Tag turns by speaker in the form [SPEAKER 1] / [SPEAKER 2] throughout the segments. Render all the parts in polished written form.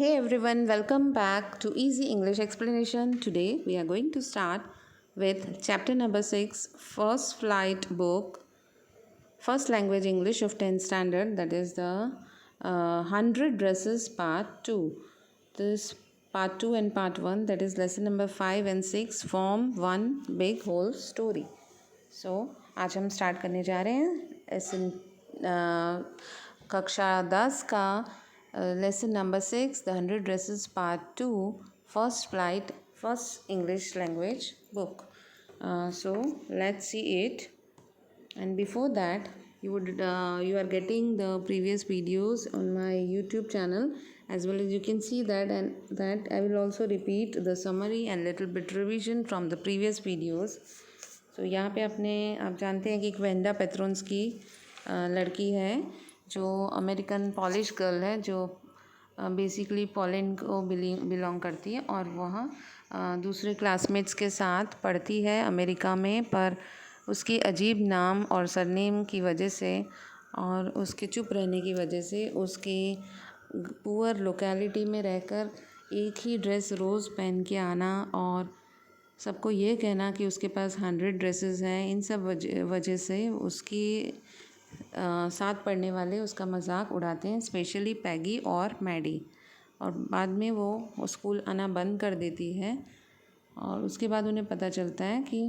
[SPEAKER 1] Hey everyone, welcome back to Easy English Explanation. Today we are going to start with chapter number 6, First Flight Book, First Language English of 10th Standard, that is the 100 Dresses Part 2. This Part 2 and Part 1, that is lesson number 5 and 6, form one big whole story. So, आज हम start करने जा रहे हैं कक्षा 10 का lesson number 6 the 100 dresses part 2 first flight first English language book. So let's see it. And before that, you are getting the previous videos on my YouTube channel, as well as you can see that, and that I will also repeat the summary and little bit revision from the previous videos. So यहाँ पे आप जानते हैं कि एक Wanda Petronski लड़की है जो अमेरिकन पॉलिश गर्ल है, जो बेसिकली पोलैंड को बिलोंग करती है, और वह दूसरे क्लासमेट्स के साथ पढ़ती है अमेरिका में, पर उसकी अजीब नाम और सरनेम की वजह से और उसके चुप रहने की वजह से उसकी पुअर लोकेलिटी में रहकर एक ही ड्रेस रोज़ पहन के आना और सबको ये कहना कि उसके पास 100 ड्रेसेस हैं, इन सब वजह से उसकी साथ पढ़ने वाले उसका मजाक उड़ाते हैं, स्पेशली पैगी और मैडी. और बाद में वो स्कूल आना बंद कर देती है और उसके बाद उन्हें पता चलता है कि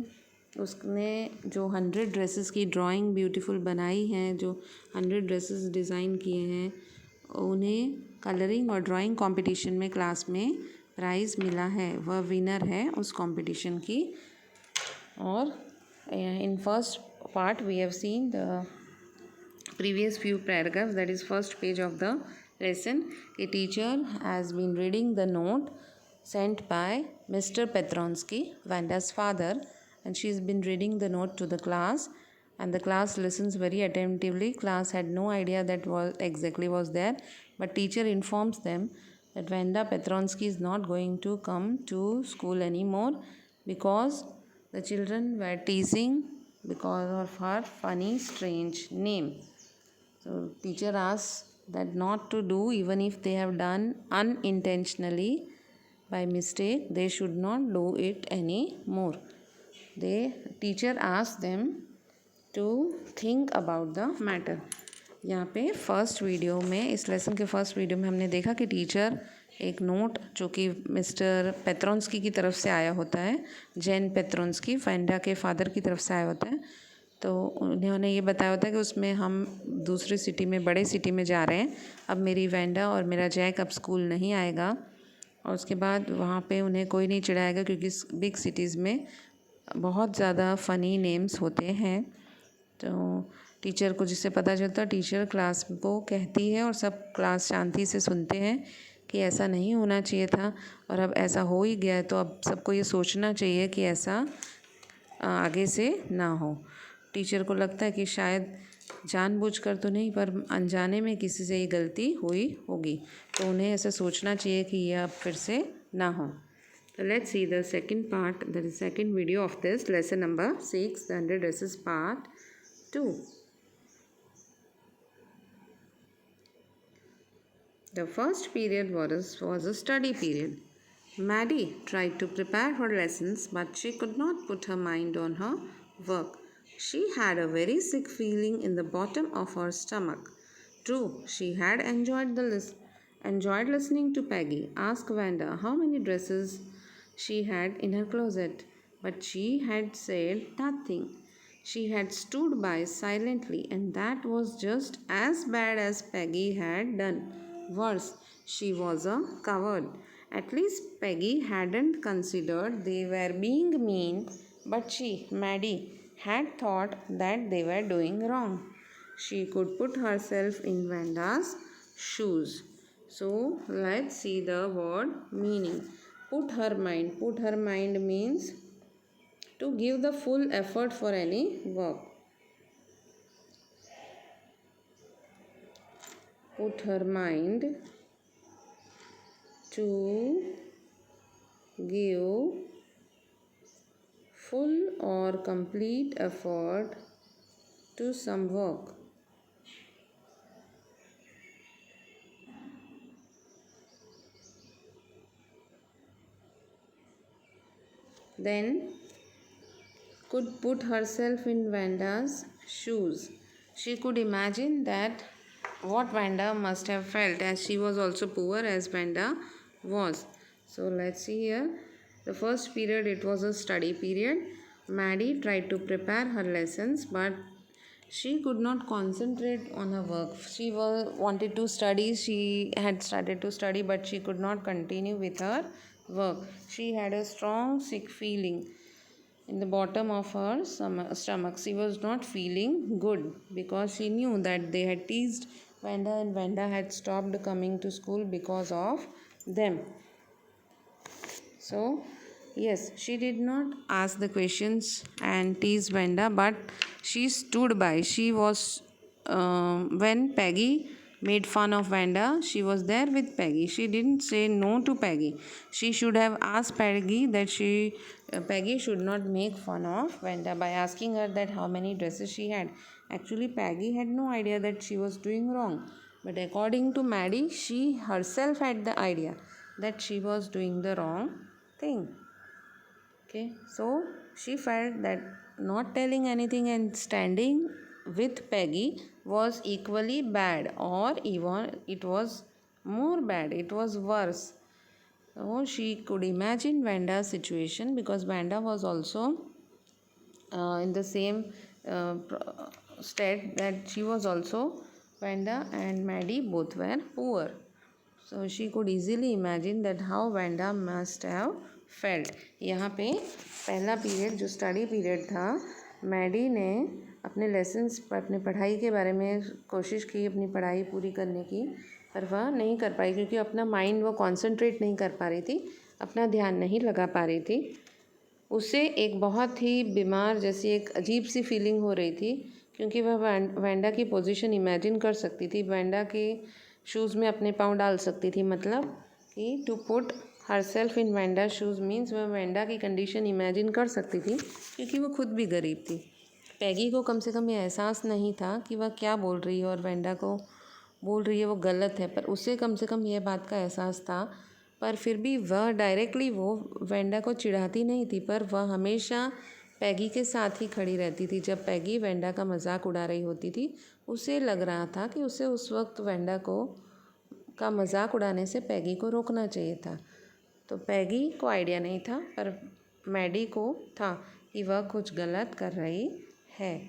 [SPEAKER 1] उसने जो 100 ड्रेसेस की ड्राइंग ब्यूटीफुल बनाई हैं, जो 100 ड्रेसेस डिज़ाइन किए हैं, उन्हें कलरिंग और ड्राइंग कंपटीशन में क्लास में प्राइज़ मिला है. वह विनर है उस कंपटीशन की. और in first part we have seen the previous few paragraphs, that is first page of the lesson. A teacher has been reading the note sent by Mr. Petronsky, Vanda's father, and she's been reading the note to the class, and the class listens very attentively. Class had no idea that was there, but teacher informs them that Vanda Petronsky is not going to come to school anymore because the children were teasing because of her funny strange name. So teacher asks that not to do, even if they have done unintentionally by mistake, they should not do it anymore. Teacher asks them to think about the matter. यहाँ पे first video में, इस lesson के first video में हमने देखा कि teacher एक नोट जो कि मिस्टर पेट्रोन्स्की की तरफ से आया होता है, जेन पेट्रोन्स्की वेंडा के फादर की तरफ से आया होता है, तो उन्होंने ये बताया होता है कि उसमें हम दूसरी सिटी में, बड़े सिटी में जा रहे हैं, अब मेरी वेंडा और मेरा जैक अब स्कूल नहीं आएगा. और उसके बाद वहाँ पे उन्हें कोई नहीं चिढ़ाएगा क्योंकि बिग सिटीज़ में बहुत ज़्यादा फ़नी नेम्स होते हैं. तो टीचर को जिससे पता चलता, टीचर क्लास को कहती है और सब क्लास शांति से सुनते हैं कि ऐसा नहीं होना चाहिए था, और अब ऐसा हो ही गया है तो अब सबको ये सोचना चाहिए कि ऐसा आगे से ना हो. टीचर को लगता है कि शायद जानबूझकर तो नहीं, पर अनजाने में किसी से ये गलती हुई होगी, तो उन्हें ऐसा सोचना चाहिए कि यह अब फिर से ना हो. तो let's see the second part, that is second video of this lesson number 6, the 100 dresses part 2. The first period was a study period. Maddie tried to prepare her lessons, but she could not put her mind on her work. She had a very sick feeling in the bottom of her stomach. True, she had enjoyed listening to Peggy ask Vanda how many dresses she had in her closet, but she had said nothing. She had stood by silently, and that was just as bad as Peggy had done. Worse, she was a coward. At least Peggy hadn't considered they were being mean, but she, Maddie, had thought that they were doing wrong. She could put herself in Vanda's shoes. So let's see the word meaning. Put her mind. Put her mind means to give the full effort for any work. Put her mind to give full or complete effort to some work. then could put herself in Vanda's shoes. She could imagine that what Vanda must have felt, as she was also poor as Vanda was. So let's see here. The first period, it was a study period. Maddie tried to prepare her lessons, but she could not concentrate on her work. She wanted to study. She had started to study, but she could not continue with her work. She had a strong sick feeling in the bottom of her stomach. She was not feeling good because she knew that they had teased Vanda and Vanda had stopped coming to school because of them. So, yes, she did not ask the questions and tease Vanda, but she stood by. She was, when Peggy made fun of Vanda, she was there with Peggy. She didn't say no to Peggy. She should have asked Peggy that Peggy should not make fun of Vanda by asking her that how many dresses she had. Actually, Peggy had no idea that she was doing wrong. But according to Maddie, she herself had the idea that she was doing the wrong thing. Okay, so she felt that not telling anything and standing with Peggy was equally bad, or even it was more bad, it was worse. So she could imagine Vanda's situation because Vanda was also in the same state that she was also, Vanda and Maddie both were poor. So she could easily imagine that how Vanda must have felt. यहाँ पे पहला period जो study period था, Maddie ने अपने lessons अपने पढ़ाई के बारे में कोशिश की अपनी पढ़ाई पूरी करने की, पर वह नहीं कर पाई क्योंकि अपना माइंड वो कॉन्सेंट्रेट नहीं कर पा रही थी, अपना ध्यान नहीं लगा पा रही थी. उसे एक बहुत ही बीमार जैसी एक अजीब सी फीलिंग हो रही थी क्योंकि वह वैंडा की पोजीशन इमेजिन कर सकती थी. वैंडा के शूज़ में अपने पाँव डाल सकती थी, मतलब कि to put herself in Wanda shoes means वह वैंडा की कंडीशन इमेजिन कर सकती थी क्योंकि वो खुद भी गरीब थी. पैगी को कम से कम ये एहसास नहीं था कि वह क्या बोल रही है और वैंडा को बोल रही है वो गलत है, पर उसे कम से कम यह बात का एहसास था. पर फिर भी वह डायरेक्टली वो वैंडा को चिढ़ाती नहीं थी, पर वह हमेशा पैगी के साथ ही खड़ी रहती थी. जब पैगी वैंडा का मजाक उड़ा रही होती थी, उसे लग रहा था कि उसे उस वक्त वैंडा का मजाक उड़ाने से पैगी को रोकना चाहिए था. तो पैगी को आइडिया नहीं था, पर मैडी को था कि वह कुछ गलत कर रही है.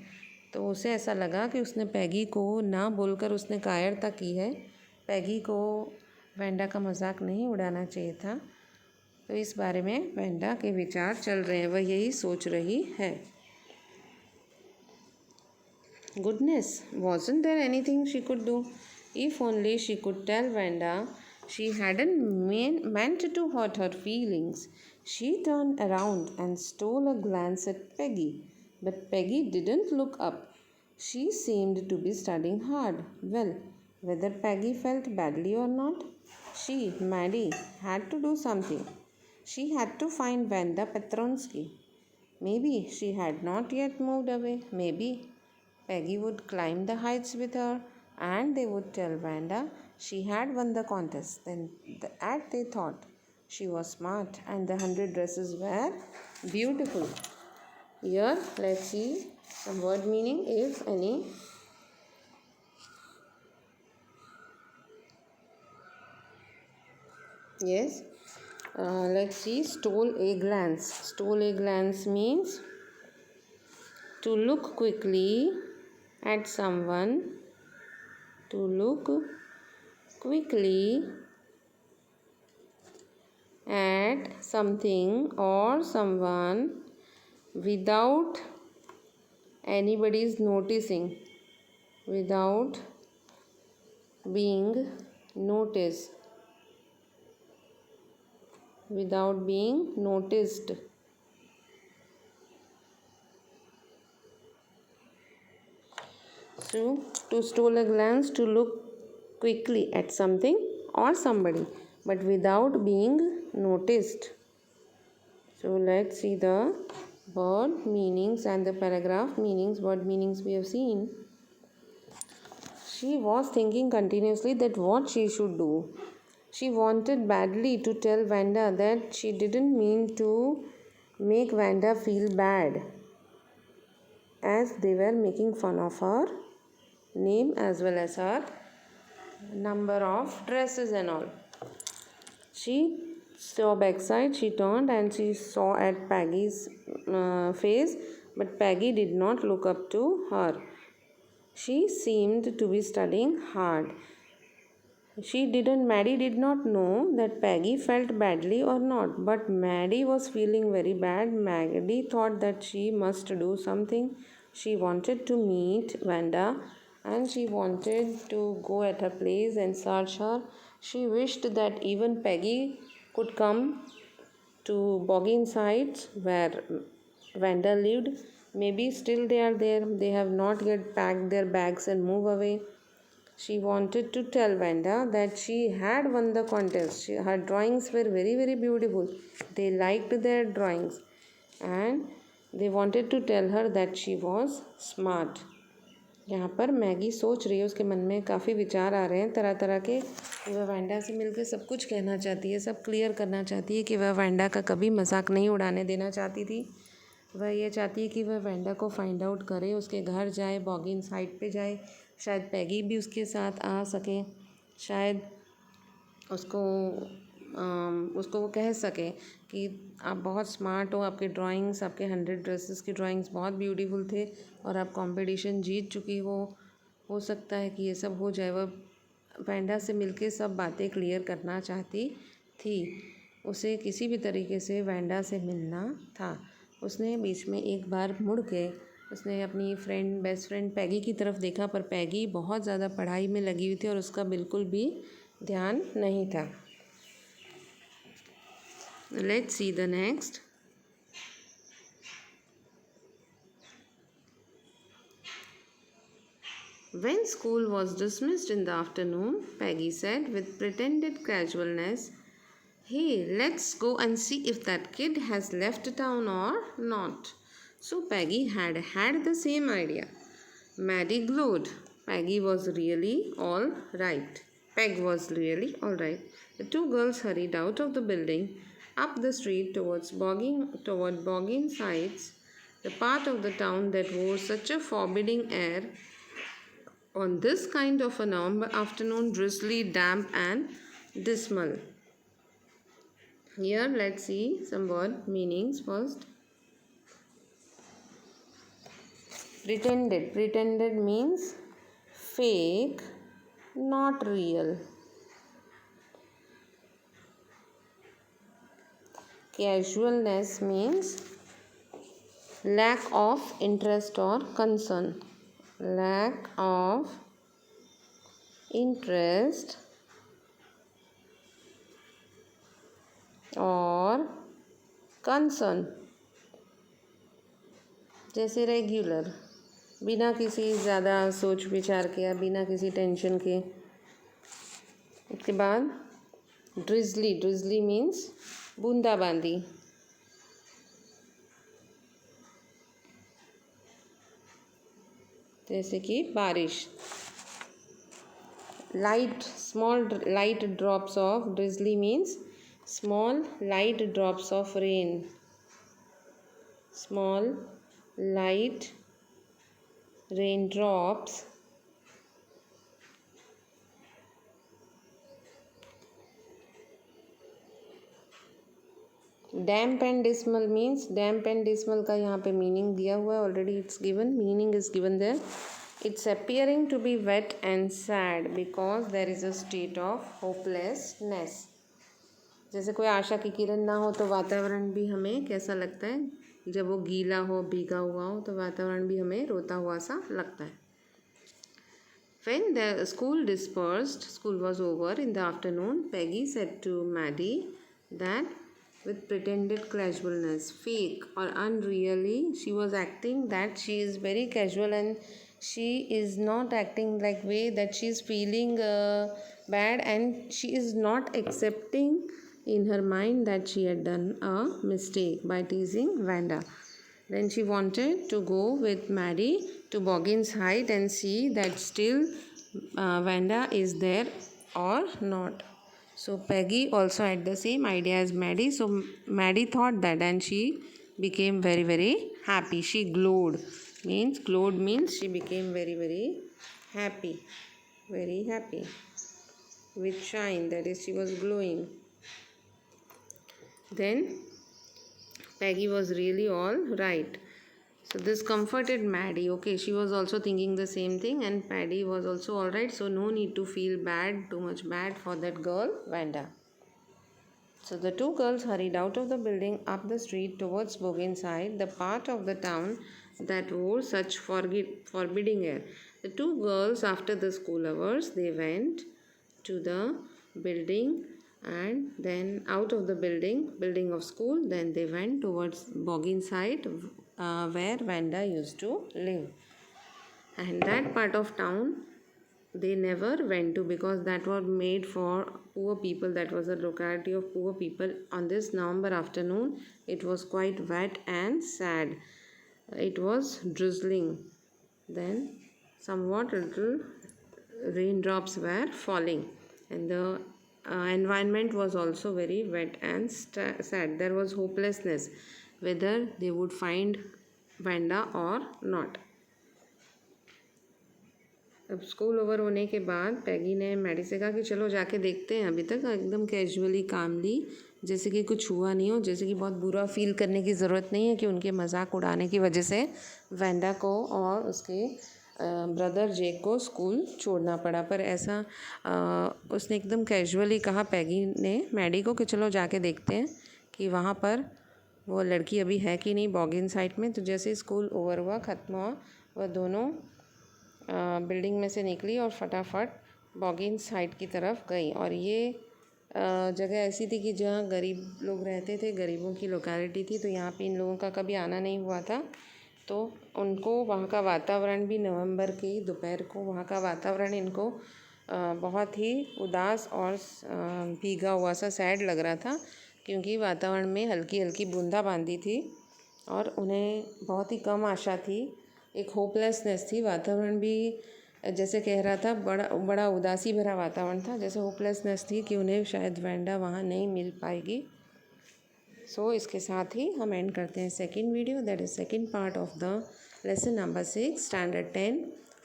[SPEAKER 1] तो उसे ऐसा लगा कि उसने पैगी को ना बोलकर उसने कायरता की है. पैगी को वैंडा का मजाक नहीं उड़ाना चाहिए था. तो इस बारे में वैंडा के विचार चल रहे हैं, वह यही सोच रही है. Goodness, wasn't there anything she could do? If only she could tell Vanda she hadn't meant to hurt her feelings. She turned around and stole a glance at Peggy, but Peggy didn't look up. She seemed to be studying hard. Well, whether Peggy felt badly or not, she, Maddie, had to do something. She had to find Vanda Petronsky. Maybe she had not yet moved away. Maybe Peggy would climb the heights with her and they would tell Vanda she had won the contest. Then they thought she was smart and the 100 dresses were beautiful. Here, let's see some word meaning, if any. Yes, let's see. Stole a glance. Stole a glance means to look quickly at someone. To look quickly at something or someone without anybody's noticing. Without being noticed. Without being noticed. So, to stole a glance, to look quickly at something or somebody, but without being noticed. So, let's see the word meanings and the paragraph meanings. Word meanings we have seen. She was thinking continuously that what she should do. She wanted badly to tell Vanda that she didn't mean to make Wanda feel bad as they were making fun of her name as well as her number of dresses and all. She saw backside, she turned and she saw at Peggy's face, but Peggy did not look up to her. She seemed to be studying hard. Maddie did not know that Peggy felt badly or not, but Maddie was feeling very bad. Maddie thought that she must do something. She wanted to meet Wanda and she wanted to go at her place and search her. She wished that even Peggy could come to Boggin Heights where Wanda lived. Maybe still they are there. They have not yet packed their bags and move away. She wanted to tell Wanda that she had won the contest. Her drawings were very, very beautiful. They liked their drawings and they wanted to tell her that she was smart. यहाँ पर Maggi सोच रही है, उसके मन में काफ़ी विचार आ रहे हैं तरह तरह के। वह वैंडा से मिलकर सब कुछ कहना चाहती है, सब क्लियर करना चाहती है कि वह वैंडा का कभी मजाक नहीं उड़ाने देना चाहती थी। वह ये चाहती है कि वह वैंडा को फाइंड आउट करे, उसके घर जाए, बॉगिन साइड पे जाए, शायद पैगी भी उसके साथ आ सके, शायद उसको वो कह सके कि आप बहुत स्मार्ट हो, आपके ड्राइंग्स, आपके 100 ड्रेसेस की ड्राइंग्स बहुत ब्यूटीफुल थे और आप कंपटीशन जीत चुकी हो सकता है कि ये सब हो जाए। वह वैंडा से मिलके सब बातें क्लियर करना चाहती थी। उसे किसी भी तरीके से वैंडा से मिलना था। उसने बीच में एक बार मुड़ के उसने अपनी बेस्ट फ्रेंड पैगी की तरफ देखा, पर पैगी बहुत ज़्यादा पढ़ाई में लगी हुई थी और उसका बिल्कुल भी ध्यान नहीं था। Let's see the next. When school was dismissed in the afternoon, Peggy said with pretended casualness, "Hey, let's go and see if that kid has left town or not." So Peggy had the same idea. Maddie glowed. Peg was really all right. The two girls hurried out of the building, up the street toward Boggin Heights, the part of the town that wore such a forbidding air on this kind of an afternoon, drizzly, damp and dismal. Here let's see some word meanings first. Pretended means fake, not real. Casualness means lack of interest or concern. Lack of interest और concern, जैसे regular, बिना किसी ज़्यादा सोच विचार के, बिना किसी टेंशन के। उसके बाद ड्रिजली मीन्स बूंदाबांदी। जैसे कि बारिश। Small light drops of drizzly means small light drops of rain. Small light raindrops damp and dismal means damp and dismal का यहाँ पे मीनिंग दिया हुआ है already, it's given, meaning is given there. It's appearing to be wet and sad because there is a state of hopelessness. जैसे कोई आशा की किरण ना हो तो वातावरण भी हमें कैसा लगता है, जब वो गीला हो, भीगा हुआ हो, तो वातावरण भी हमें रोता हुआ सा लगता है। When the school dispersed, school was over in the afternoon, Peggy said to Maddie that with pretended casualness, fake or unreally, she was acting that she is very casual and she is not acting like way that she is feeling bad, and she is not accepting in her mind that she had done a mistake by teasing Wanda. Then she wanted to go with Maddie to Boggins Heights and see that still Wanda is there or not. So Peggy also had the same idea as Maddie. So Maddie thought that and she became very, very happy. She glowed. Glowed means she became very, very happy. Very happy. With shine, that is, she was glowing. Then Peggy was really all right. So this comforted Maddie. Okay, she was also thinking the same thing, and Paddy was also all right. So no need to feel bad, too much bad for that girl, Vanda. So the two girls hurried out of the building up the street towards Bogenside, the part of the town that wore such forbidding air. The two girls, after the school hours, they went to the building, and then out of the building of school, then they went towards Bogenside, where Vanda used to live. And that part of town they never went to, because that was made for poor people. That was a locality of poor people. On this November afternoon, it was quite wet and sad. It was drizzling. Then somewhat little raindrops were falling, and the environment was also very wet and sad. There was hopelessness whether they would find Vanda or not. अब school over होने के बाद पैगी ने Maddie से कहा कि चलो जाके देखते हैं. अभी तक एकदम कैजुअली कामली, जैसे कि कुछ हुआ नहीं हो, जैसे कि बहुत बुरा फील करने की ज़रूरत नहीं है कि उनके मजाक उड़ाने की वजह से वेंडा को और उसके ब्रदर जेक को स्कूल छोड़ना पड़ा. पर ऐसा उसने एकदम कैजुअली कहा पैगी ने मैडी को कि चलो जाके देखते हैं कि वहाँ पर वो लड़की अभी है कि नहीं बॉगिनसाइड में. तो जैसे स्कूल ओवर हुआ, ख़त्म हुआ, वह दोनों बिल्डिंग में से निकली और फटाफट बॉगिनसाइड की तरफ गई. और ये जगह ऐसी थी कि जहाँ गरीब लोग रहते थे, गरीबों की लोकेलिटी थी. तो यहाँ पे इन लोगों का कभी आना नहीं हुआ था, तो उनको वहाँ का वातावरण भी नवंबर की दोपहर को वहाँ का वातावरण इनको बहुत ही उदास और भीगा हुआ सा सैड लग रहा था, क्योंकि वातावरण में हल्की हल्की बूंदाबांदी थी और उन्हें बहुत ही कम आशा थी. एक होपलेसनेस थी. वातावरण भी जैसे कह रहा था, बड़ा उदासी भरा वातावरण था. जैसे होपलेसनेस थी कि उन्हें शायद वेंडा वहाँ नहीं मिल पाएगी. सो इसके साथ ही हम एंड करते हैं second video. That is second part of the lesson number 6 standard 10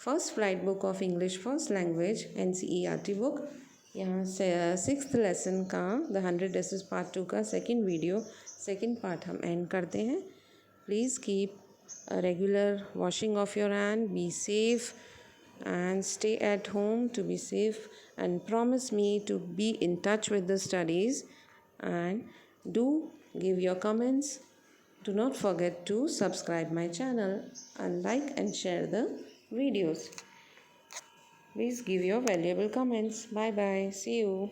[SPEAKER 1] first flight book of English first language NCERT book. यहाँ से सिक्स्थ लेसन का द 100 डेसेस पार्ट 2 का सेकंड वीडियो सेकंड पार्ट हम एंड करते हैं. Please keep a regular washing of your hand, be safe and stay at home to be safe, and promise me to be in touch with the studies, and do give your comments. Do not forget to subscribe my channel and like and share the videos. Please give your valuable comments. Bye bye. See you.